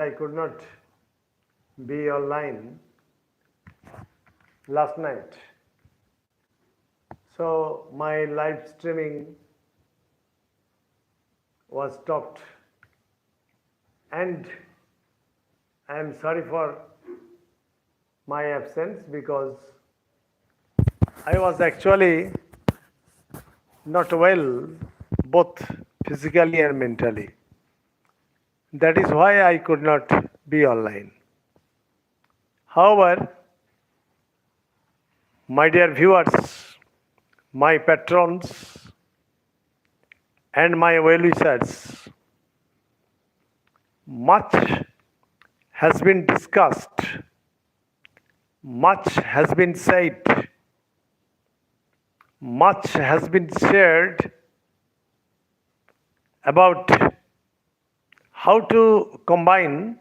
I could not be online last night. So my live streaming was stopped, and I am sorry for my absence because I was actually not well, both physically and mentally. That is why I could not be online. However, my dear viewers, my patrons, and my well-wishers, much has been discussed, much has been said, much has been shared about how to combine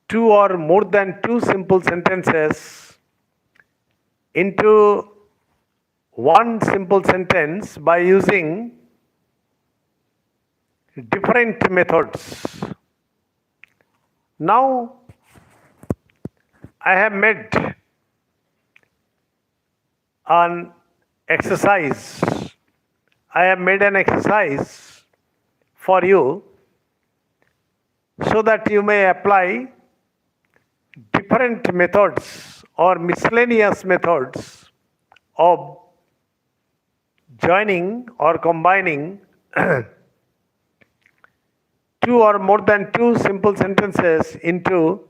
two or more than two simple sentences into one simple sentence by using different methods. Now, I have made an exercise. I have made an exercise for you so that you may apply different methods or miscellaneous methods of joining or combining two or more than two simple sentences into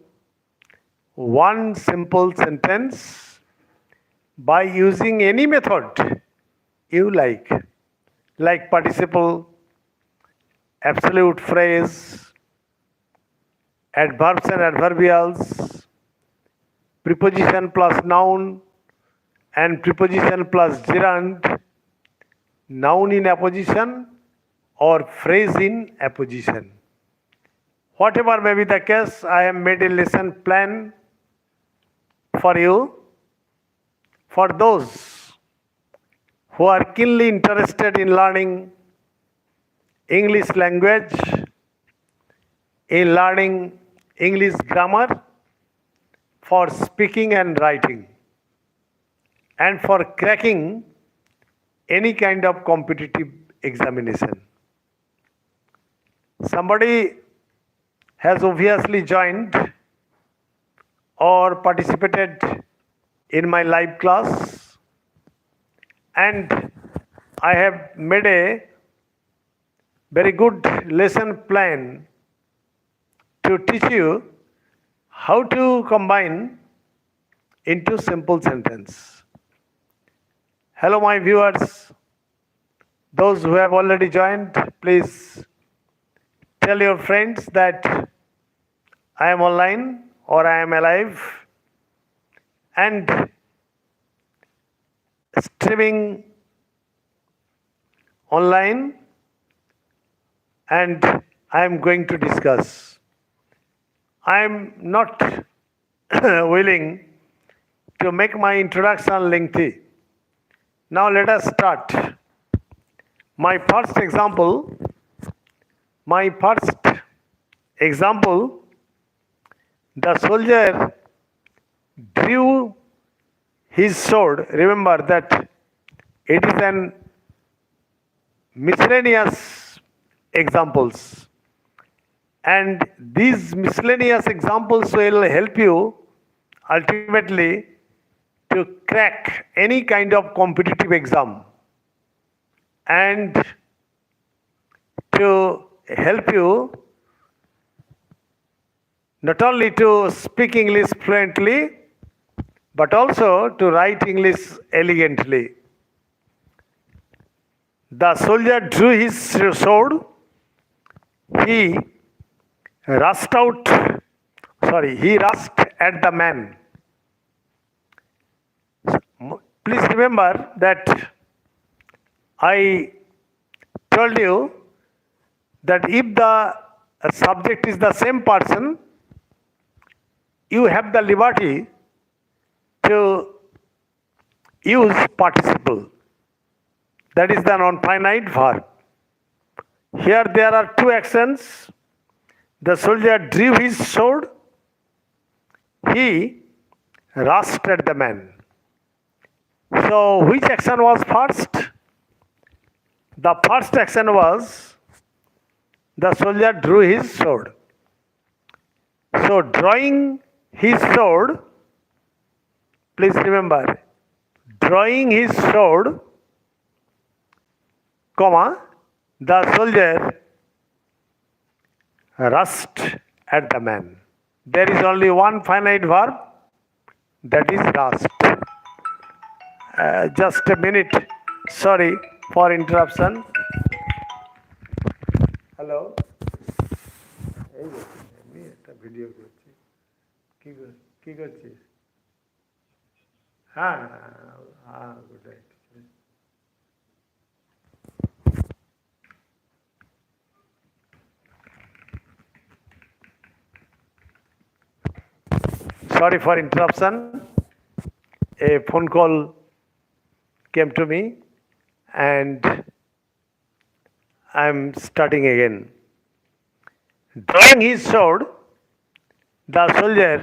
one simple sentence by using any method you like participle, absolute phrase, adverbs and adverbials, preposition plus noun and preposition plus gerund, noun in apposition or phrase in apposition. Whatever may be the case, I have made a lesson plan for you. For those who are keenly interested in learning English language, in learning English grammar, for speaking and writing, and for cracking any kind of competitive examination. Somebody has obviously joined or participated in my live class, and I have made a very good lesson plan to teach you how to combine into simple sentence. Hello my viewers, those who have already joined, please tell your friends that I am online or I am alive and streaming online, and I am going to discuss. I am not willing to make my introduction lengthy. Now let us start. My first example, the soldier drew his sword. Remember that it is an miscellaneous examples, and these miscellaneous examples will help you ultimately to crack any kind of competitive exam and to help you not only to speak English fluently but also to write English elegantly. The soldier drew his sword. He rushed at the man. Please remember that I told you that if the subject is the same person, you have the liberty to use participle. That is the non-finite verb. Here there are two actions. The soldier drew his sword. He rushed at the man. So, which action was first? The first action was the soldier drew his sword. So, drawing his sword, please remember, drawing his sword, comma, the soldier rushed at the man. There is only one finite verb, that is rushed. Just a minute, sorry for interruption. Hello. এই যে, আমি একটা video করছি। কি করছিস? হ্যাঁ, good night. Sorry for interruption. A phone call came to me and I'm starting again. Drawing his sword, the soldier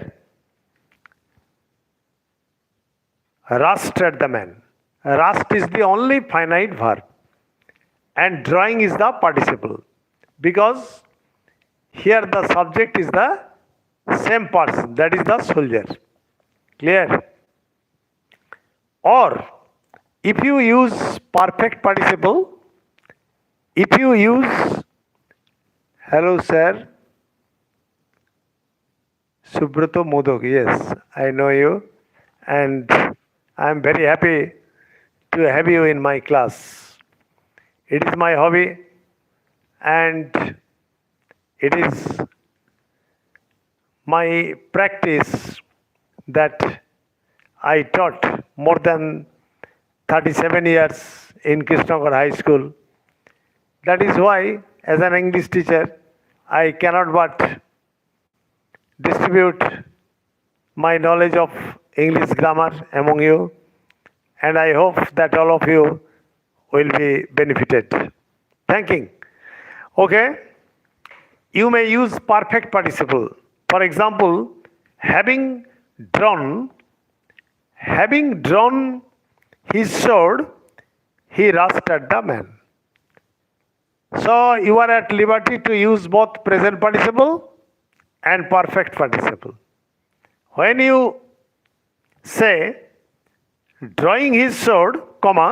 rushed at the man. Rushed is the only finite verb and drawing is the participle because here the subject is the same person, that is the soldier. Clear? Or if you use perfect participle, if you use hello sir, Subrato Modok, yes, I know you and I am very happy to have you in my class. It is my hobby and it is my practice that I taught more than 37 years in Krishnagar High School. That is why, as an English teacher, I cannot but distribute my knowledge of English grammar among you, and I hope that all of you will be benefited. Thanking. Okay, you may use perfect participle. For example, having drawn his sword, he rushed at the man. So you are at liberty to use both present participle and perfect participle. When you say drawing his sword, comma,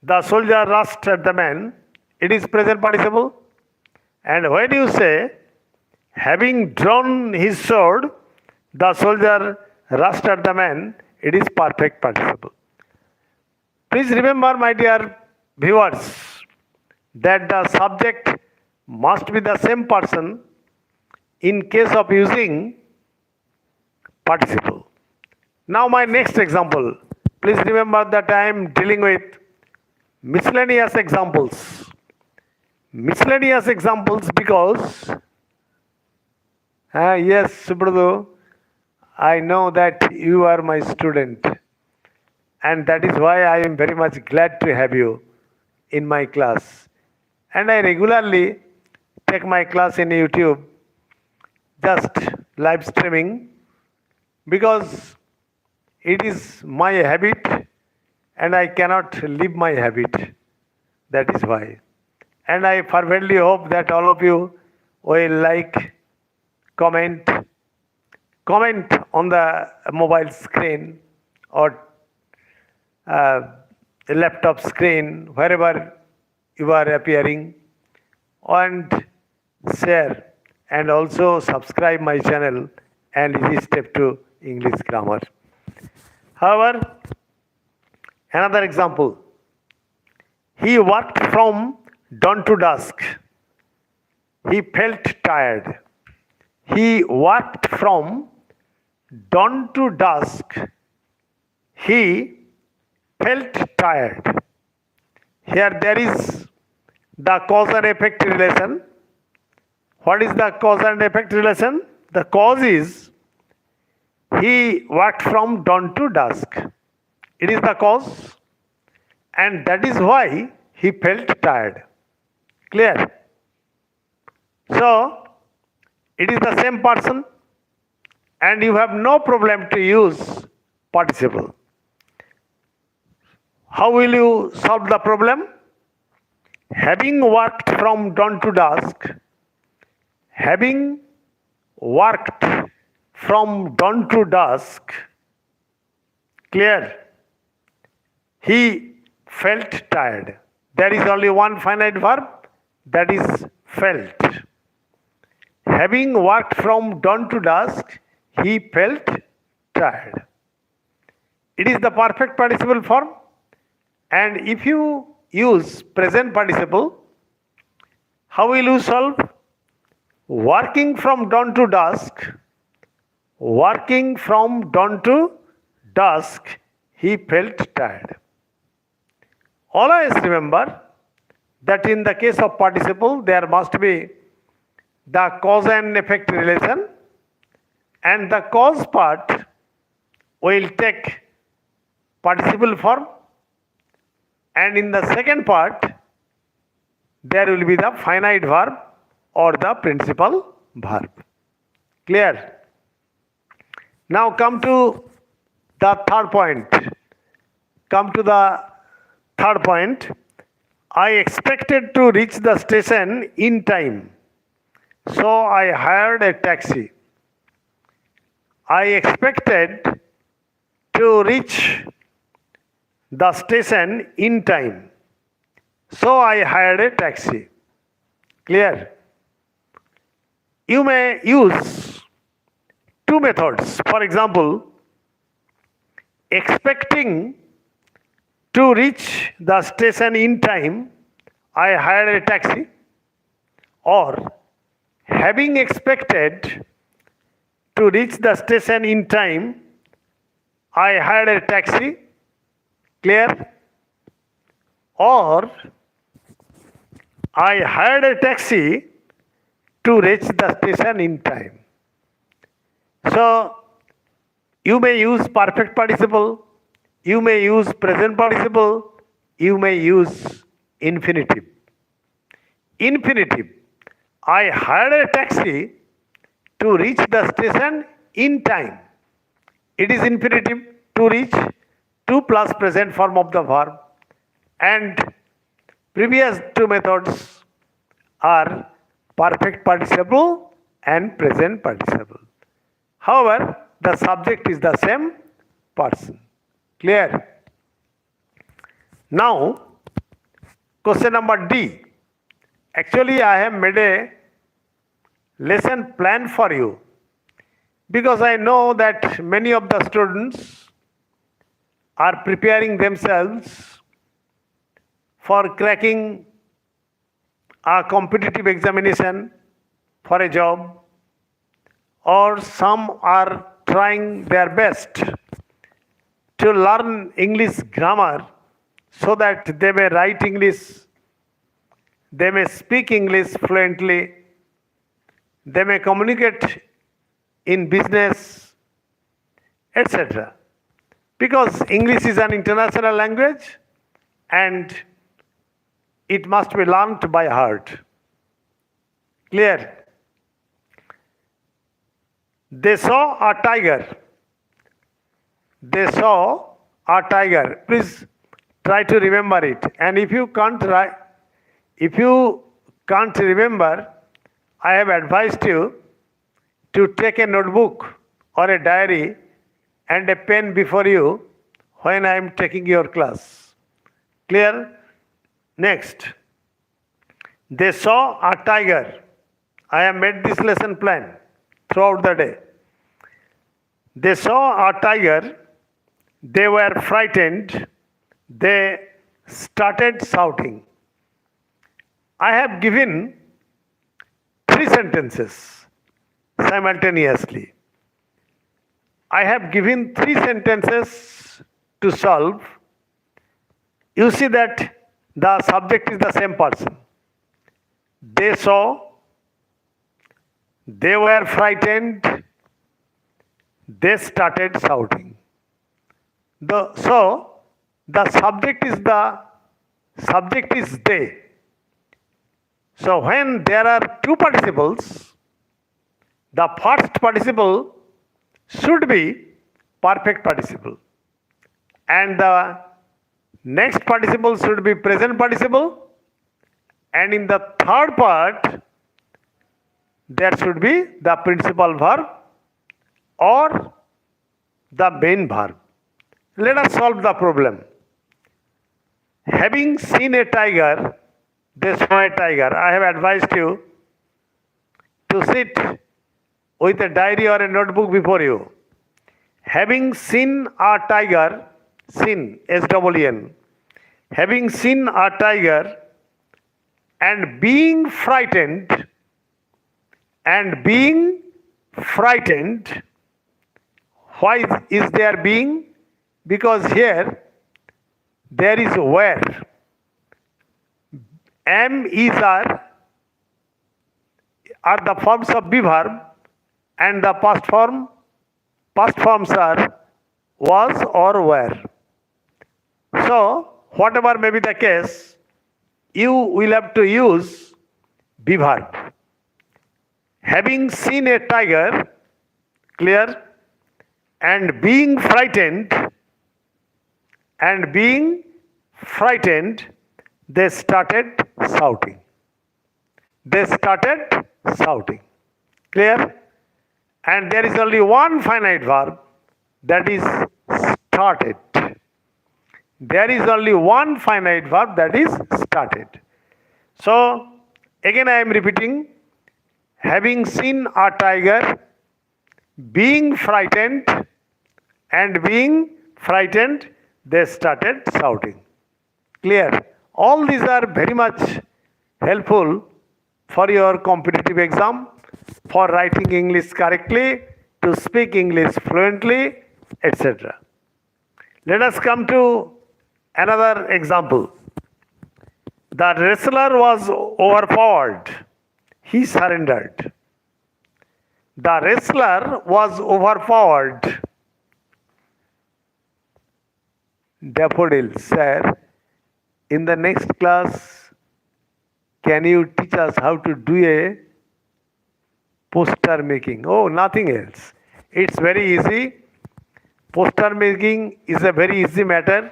the soldier rushed at the man, it is present participle. And when you say having drawn his sword, the soldier rushed at the man, it is perfect participle. Please remember, my dear viewers, that the subject must be the same person in case of using participle. Now my next example. Please remember that I am dealing with miscellaneous examples. Miscellaneous examples because yes, Subrado, I know that you are my student and that is why I am very much glad to have you in my class. And I regularly take my class in YouTube, just live streaming, because it is my habit and I cannot leave my habit. That is why. And I fervently hope that all of you will like, comment on the mobile screen or laptop screen, wherever you are appearing, and share and also subscribe my channel and easy step to English grammar. However, another example, he worked from dawn to dusk. He felt tired. He worked from dawn to dusk. He felt tired. Here there is the cause and effect relation. What is the cause and effect relation? The cause is he worked from dawn to dusk. It is the cause, and that is why he felt tired. Clear? So, It is the same person and you have no problem to use participle. How will you solve the problem? Having worked from dawn to dusk, having worked from dawn to dusk, clear? He felt tired. There is only one finite verb, that is felt. Having worked from dawn to dusk, he felt tired. It is the perfect participle form. And if you use present participle, how will you solve? Working from dawn to dusk, working from dawn to dusk, he felt tired. Always remember that in the case of participle, there must be the cause and effect relation, and the cause part will take participle form, and in the second part, there will be the finite verb or the principal verb. Clear? Now come to the third point. Come to the third point. I expected to reach the station in time, so I hired a taxi. I expected to reach the station in time, so I hired a taxi. Clear? You may use two methods. For example, expecting to reach the station in time, I hired a taxi, or having expected to reach the station in time, I hired a taxi. Clear? Or I hired a taxi to reach the station in time. So you may use perfect participle, you may use present participle, you may use infinitive. Infinitive. I hired a taxi to reach the station in time. It is infinitive, to reach, to plus present form of the verb, and previous two methods are perfect participle and present participle. However, the subject is the same person. Clear? Now, question number D. Actually, I have made a lesson plan for you because I know that many of the students are preparing themselves for cracking a competitive examination for a job, or some are trying their best to learn English grammar so that they may write English, they may speak English fluently, they may communicate in business, etc. Because English is an international language and it must be learnt by heart. Clear? They saw a tiger. They saw a tiger. Please try to remember it. And if you can't remember, I have advised you to take a notebook or a diary and a pen before you when I am taking your class. Clear? Next. They saw a tiger. I have made this lesson plan throughout the day. They saw a tiger. They were frightened. They started shouting. I have given 3 sentences simultaneously. I have given 3 sentences to solve. You see that the subject is the same person. They saw, they were frightened, they started shouting. So the subject is they. So when there are two participles, the first participle should be perfect participle and the next participle should be present participle, and in the third part there should be the principal verb or the main verb. Let us solve the problem. Having seen a tiger, they saw a tiger. I have advised you to sit with a diary or a notebook before you. Having seen a tiger, seen, S-E-E-N, having seen a tiger and being frightened, why is there being? Because here there is where. Am, is, are the forms of be verb, and the past forms are was or were. So whatever may be the case, you will have to use be verb. Having seen a tiger, clear, and being frightened, they started shouting. Clear? And there is only one finite verb, that is started. So, again I am repeating, having seen a tiger, being frightened, they started shouting. Clear? All these are very much helpful for your competitive exam, for writing English correctly, to speak English fluently, etc. Let us come to another example. The wrestler was overpowered. He surrendered. The wrestler was overpowered. Daffodil, sir, in the next class, can you teach us how to do a poster making? Oh, nothing else. It's very easy. Poster making is a very easy matter.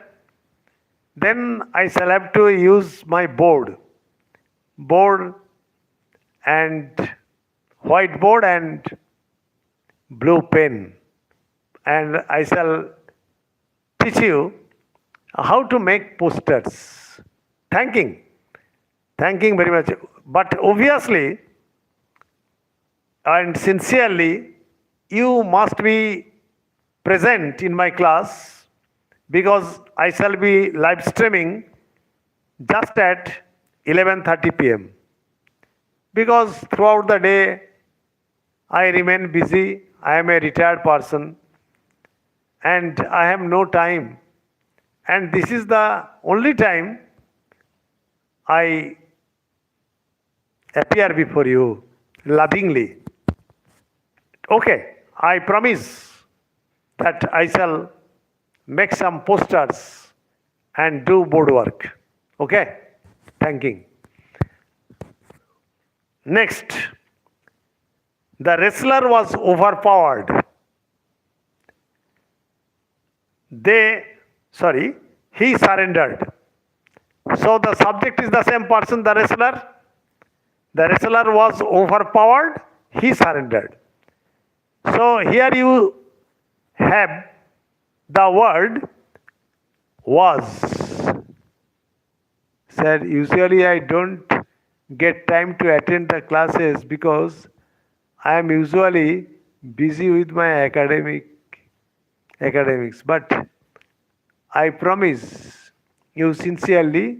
Then I shall have to use my board and whiteboard and blue pen, and I shall teach you how to make posters. Thanking very much. But obviously and sincerely, you must be present in my class, because I shall be live streaming just at 11:30 p.m. Because throughout the day I remain busy. I am a retired person and I have no time. And this is the only time I appear before you lovingly. Okay, I promise that I shall make some posters and do board work. Okay, thanking. Next, the wrestler was overpowered. He surrendered. So the subject is the same person, the wrestler. The wrestler was overpowered, he surrendered. So here you have the word was. Sir, usually I don't get time to attend the classes because I am usually busy with my academics. But I promise you sincerely,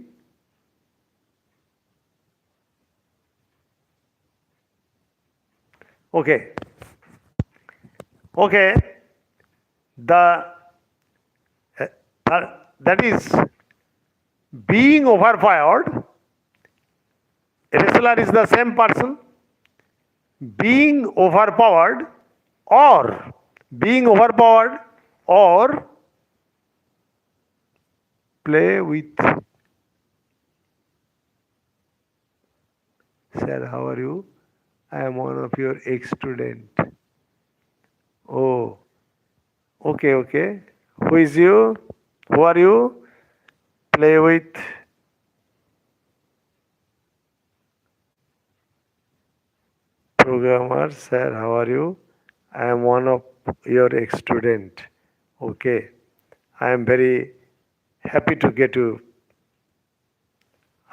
okay, that is being overpowered. Wrestler is the same person. Being overpowered or play with. Sir, how are you? I am one of your ex-student. Okay. Who is you? Who are you? Play with. Programmer, sir, how are you? I am one of your ex-student. Okay. I am very happy to get you.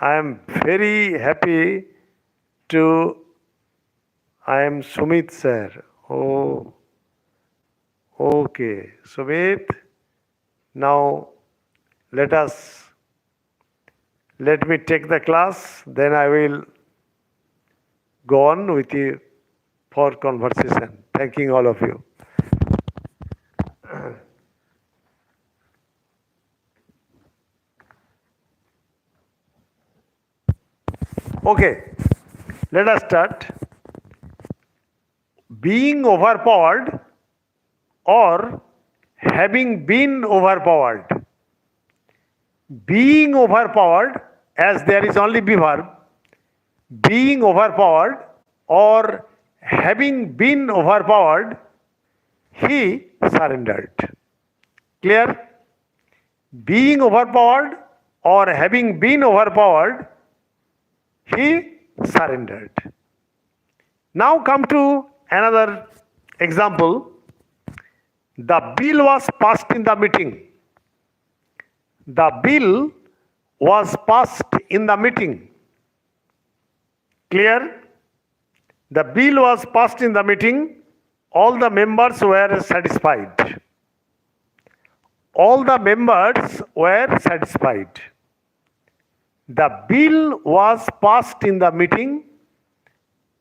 I am very happy to. I am Sumit, sir. Oh, okay. Sumit, now let us. Let me take the class, then I will go on with you for conversation. Thanking all of you. Okay, let us start. Being overpowered or having been overpowered. Being overpowered, as there is only be verb, being overpowered or having been overpowered, he surrendered. Clear? Being overpowered or having been overpowered, he surrendered. Now come to another example. The bill was passed in the meeting. The bill was passed in the meeting. Clear? The bill was passed in the meeting. All the members were satisfied. All the members were satisfied. The bill was passed in the meeting.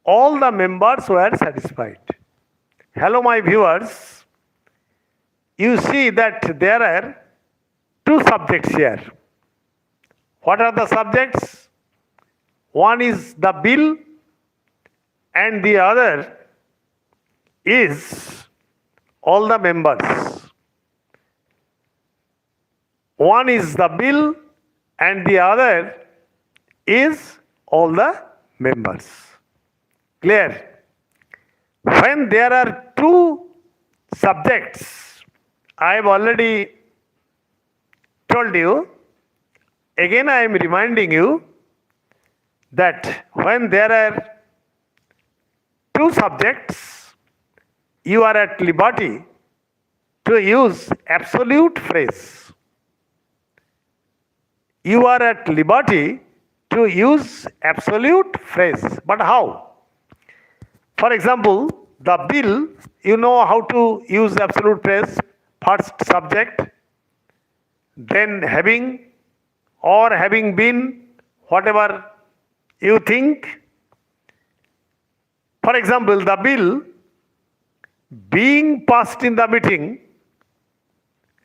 All the members were satisfied. Hello, my viewers. You see that there are two subjects here. What are the subjects? One is the bill and the other is all the members. One is the bill and the other is all the members. Clear? When there are two subjects, I have already told you, again I am reminding you that when there are two subjects, you are at liberty to use absolute phrase. You are at liberty to use absolute phrase. But how? For example, the bill, you know how to use absolute phrase. First subject, then having or having been, whatever you think. For example, the bill being passed in the meeting,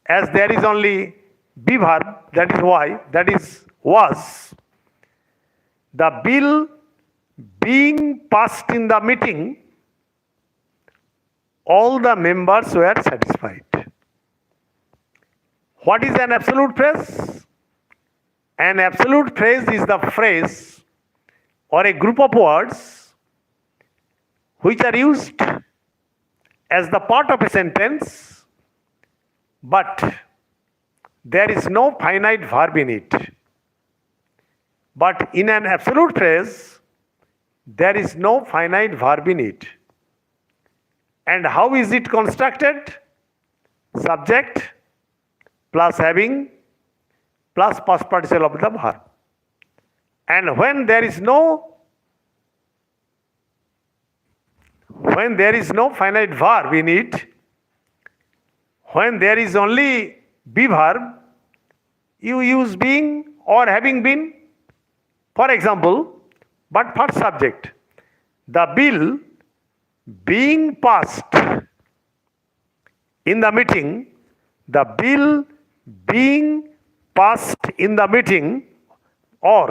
as there is only be verb, that is why, that is was. The bill being passed in the meeting, all the members were satisfied. What is an absolute phrase? An absolute phrase is the phrase or a group of words which are used as the part of a sentence, but there is no finite verb in it. But in an absolute phrase, there is no finite verb in it. And how is it constructed? Subject plus having plus past participle of the verb. And when there is no finite verb in it, when there is only be verb, you use being or having been. For example, but first subject, the bill being passed in the meeting, the bill being passed in the meeting, or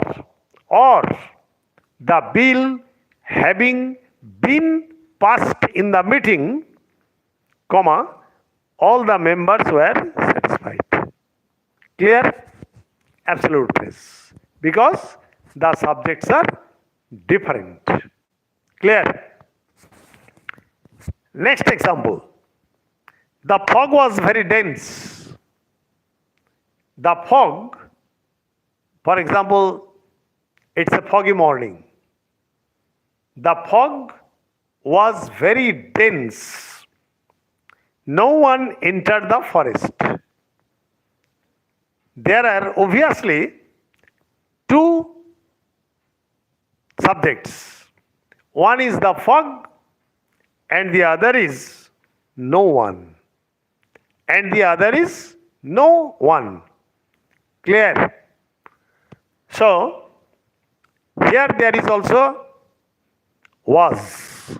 the bill having been passed in the meeting, comma, all the members were satisfied. Clear? Absolute phrase. Because the subjects are different. Clear? Next example. The fog was very dense. The fog, for example, it's a foggy morning. The fog was very dense. No one entered the forest. There are obviously two subjects. One is the fog and the other is no one. And the other is no one. Clear? So, here there is also was.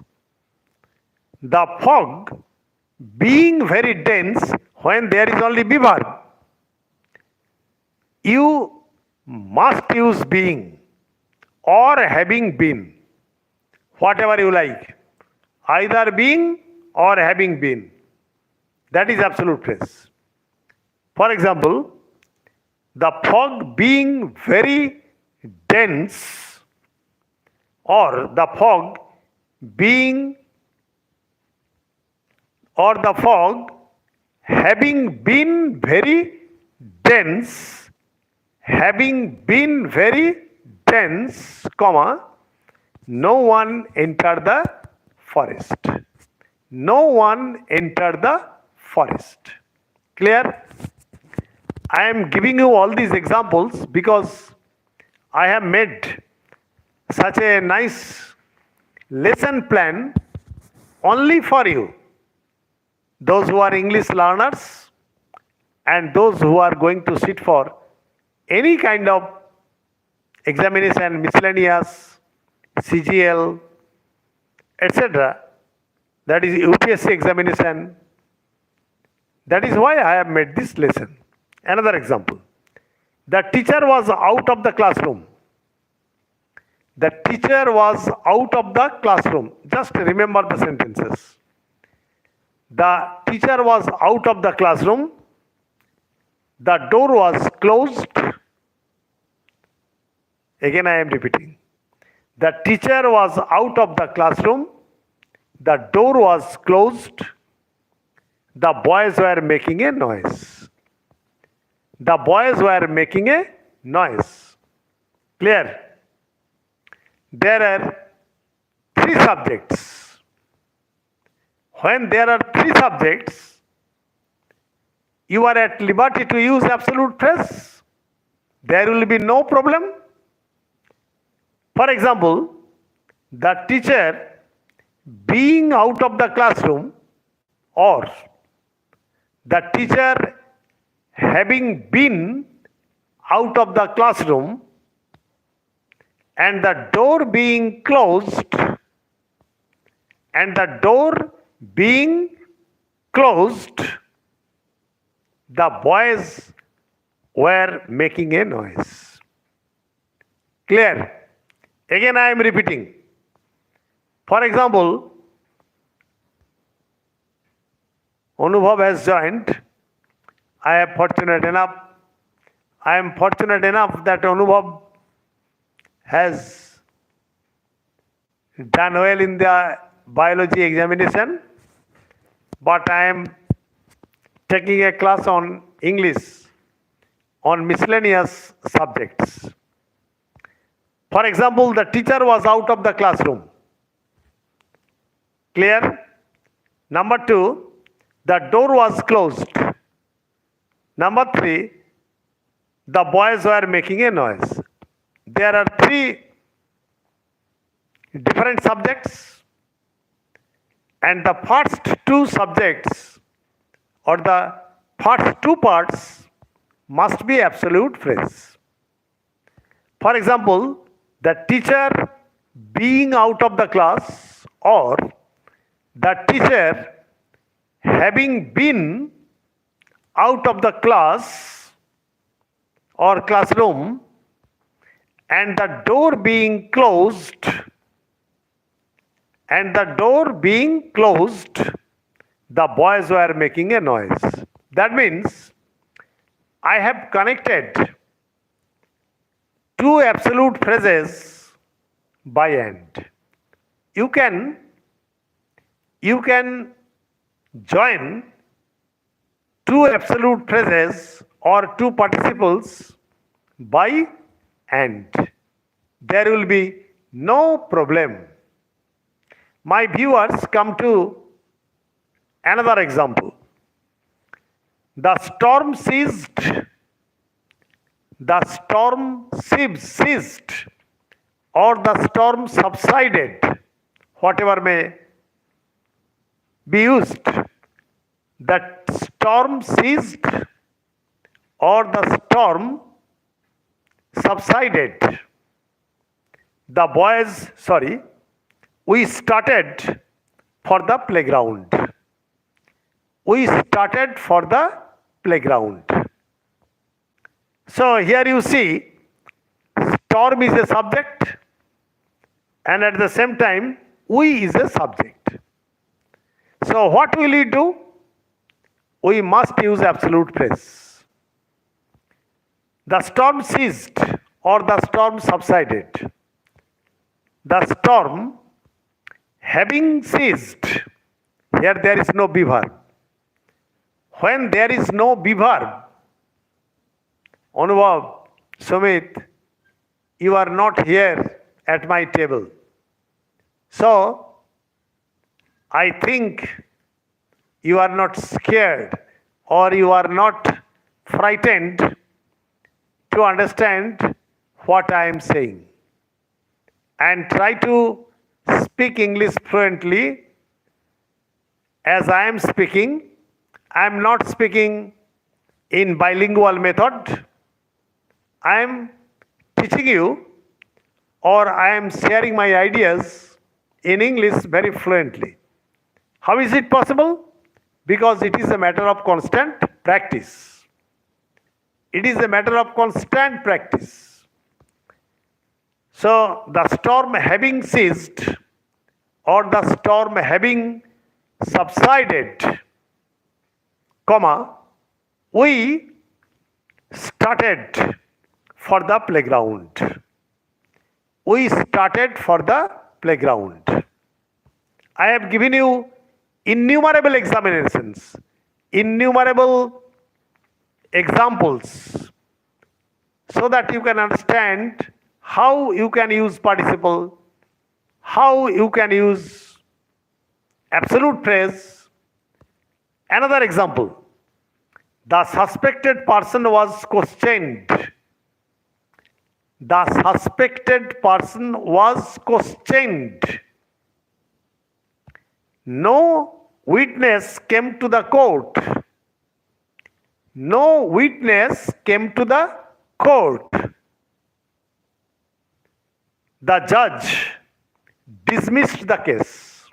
The fog being very dense when there is only be verb. You must use being or having been. Whatever you like. Either being or having been. That is absolute phrase. For example, the fog being very dense or the fog being or the fog having been very dense, having been very dense, comma, no one entered the forest. No one entered the forest. Clear? I am giving you all these examples because I have made such a nice lesson plan only for you. Those who are English learners and those who are going to sit for any kind of examination, miscellaneous, CGL, etc. That is UPSC examination. That is why I have made this lesson. Another example. The teacher was out of the classroom. The teacher was out of the classroom. Just remember the sentences. The teacher was out of the classroom. The door was closed. Again I am repeating. The teacher was out of the classroom. The door was closed. The boys were making a noise. The boys were making a noise. Clear? There are three subjects. When there are three subjects, you are at liberty to use absolute phrase. There will be no problem. For example, the teacher being out of the classroom or the teacher having been out of the classroom and the door being closed and the door being closed, the boys were making a noise. Clear? Again I am repeating. For example, Anubhav has joined. I am fortunate enough that Anubhav has done well in the biology examination, but I am taking a class on English on miscellaneous subjects. For example, the teacher was out of the classroom. Clear? Number 2, the door was closed. Number 3, the boys were making a noise. There are three different subjects, and the first two subjects or the first two parts must be absolute phrase. For example, the teacher being out of the class or the teacher having been out of the class or classroom and the door being closed the boys were making a noise. That means I have connected two absolute phrases by and. You can join two absolute phrases or two participles by and. There will be no problem. My viewers, come to another example. The storm ceased. The storm ceased, or the storm subsided, whatever may be used. That storm ceased or the storm subsided. We started for the playground. We started for the playground. So here you see, storm is a subject and at the same time, we is a subject. So what will we do? We must use absolute phrase. The storm ceased or the storm subsided. The storm having ceased. Here there is no be verb. When there is no be verb, Anubhav, Sumit, you are not here at my table. So, I think you are not scared or you are not frightened to understand what I am saying. And try to speak English fluently as I am speaking. I am not speaking in bilingual method. I am teaching you or I am sharing my ideas in English very fluently. How is it possible? Because it is a matter of constant practice. It is a matter of constant practice. So, the storm having ceased or the storm having subsided, comma, we started for the playground. We started for the playground. I have given you innumerable examinations, innumerable examples, so that you can understand how you can use participle, how you can use absolute phrase. Another example, the suspected person was questioned. The suspected person was questioned. No witness came to the court. No witness came to the court. The judge dismissed the case.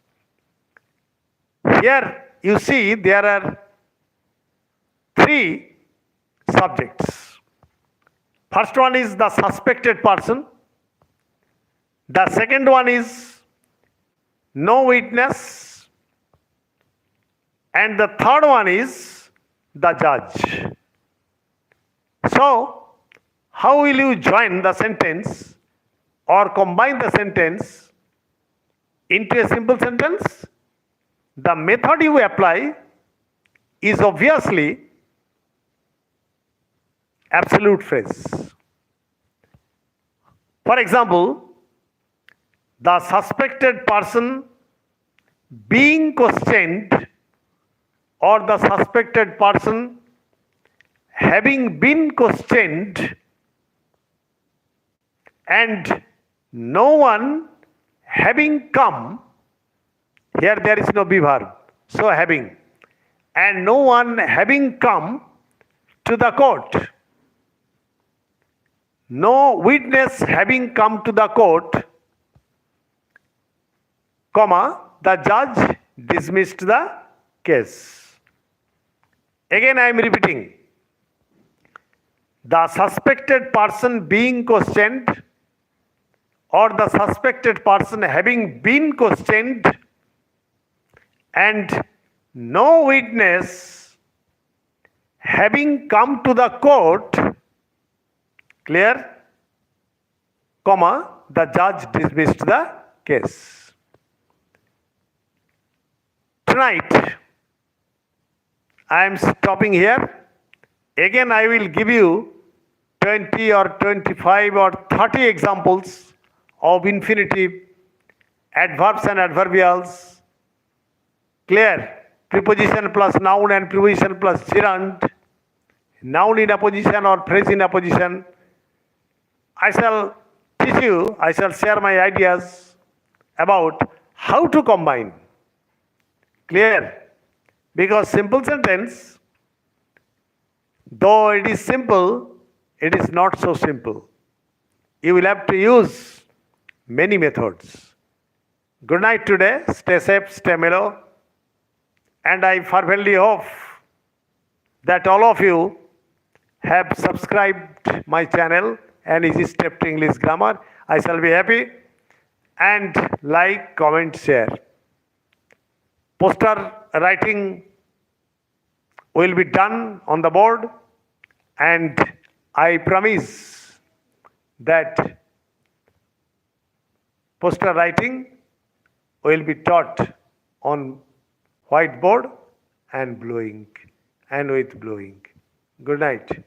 Here you see there are three subjects. First one is the suspected person. The second one is no witness. And the third one is the judge. So, how will you join the sentence or combine the sentence into a simple sentence? The method you apply is obviously absolute phrase. For example, the suspected person being questioned or the suspected person having been questioned and no one having come. Here there is no be verb, so having. And no one having come to the court. No witness having come to the court, comma, the judge dismissed the case. Again I am repeating. The suspected person being questioned or the suspected person having been questioned and no witness having come to the court, clear, comma, the judge dismissed the case. Tonight, I am stopping here. Again, I will give you 20 or 25 or 30 examples of infinitive, adverbs and adverbials, clear, preposition plus noun and preposition plus gerund, noun in a position or phrase in a position. I shall teach you, I shall share my ideas about how to combine. Clear? Because simple sentence, though it is simple, it is not so simple. You will have to use many methods. Good night today. Stay safe, stay mellow. And I fervently hope that all of you have subscribed my channel and Easy Step to English Grammar. I shall be happy. And like, comment, share. Poster writing will be done on the board, and I promise that poster writing will be taught on whiteboard and blue ink and with blue ink. Good night.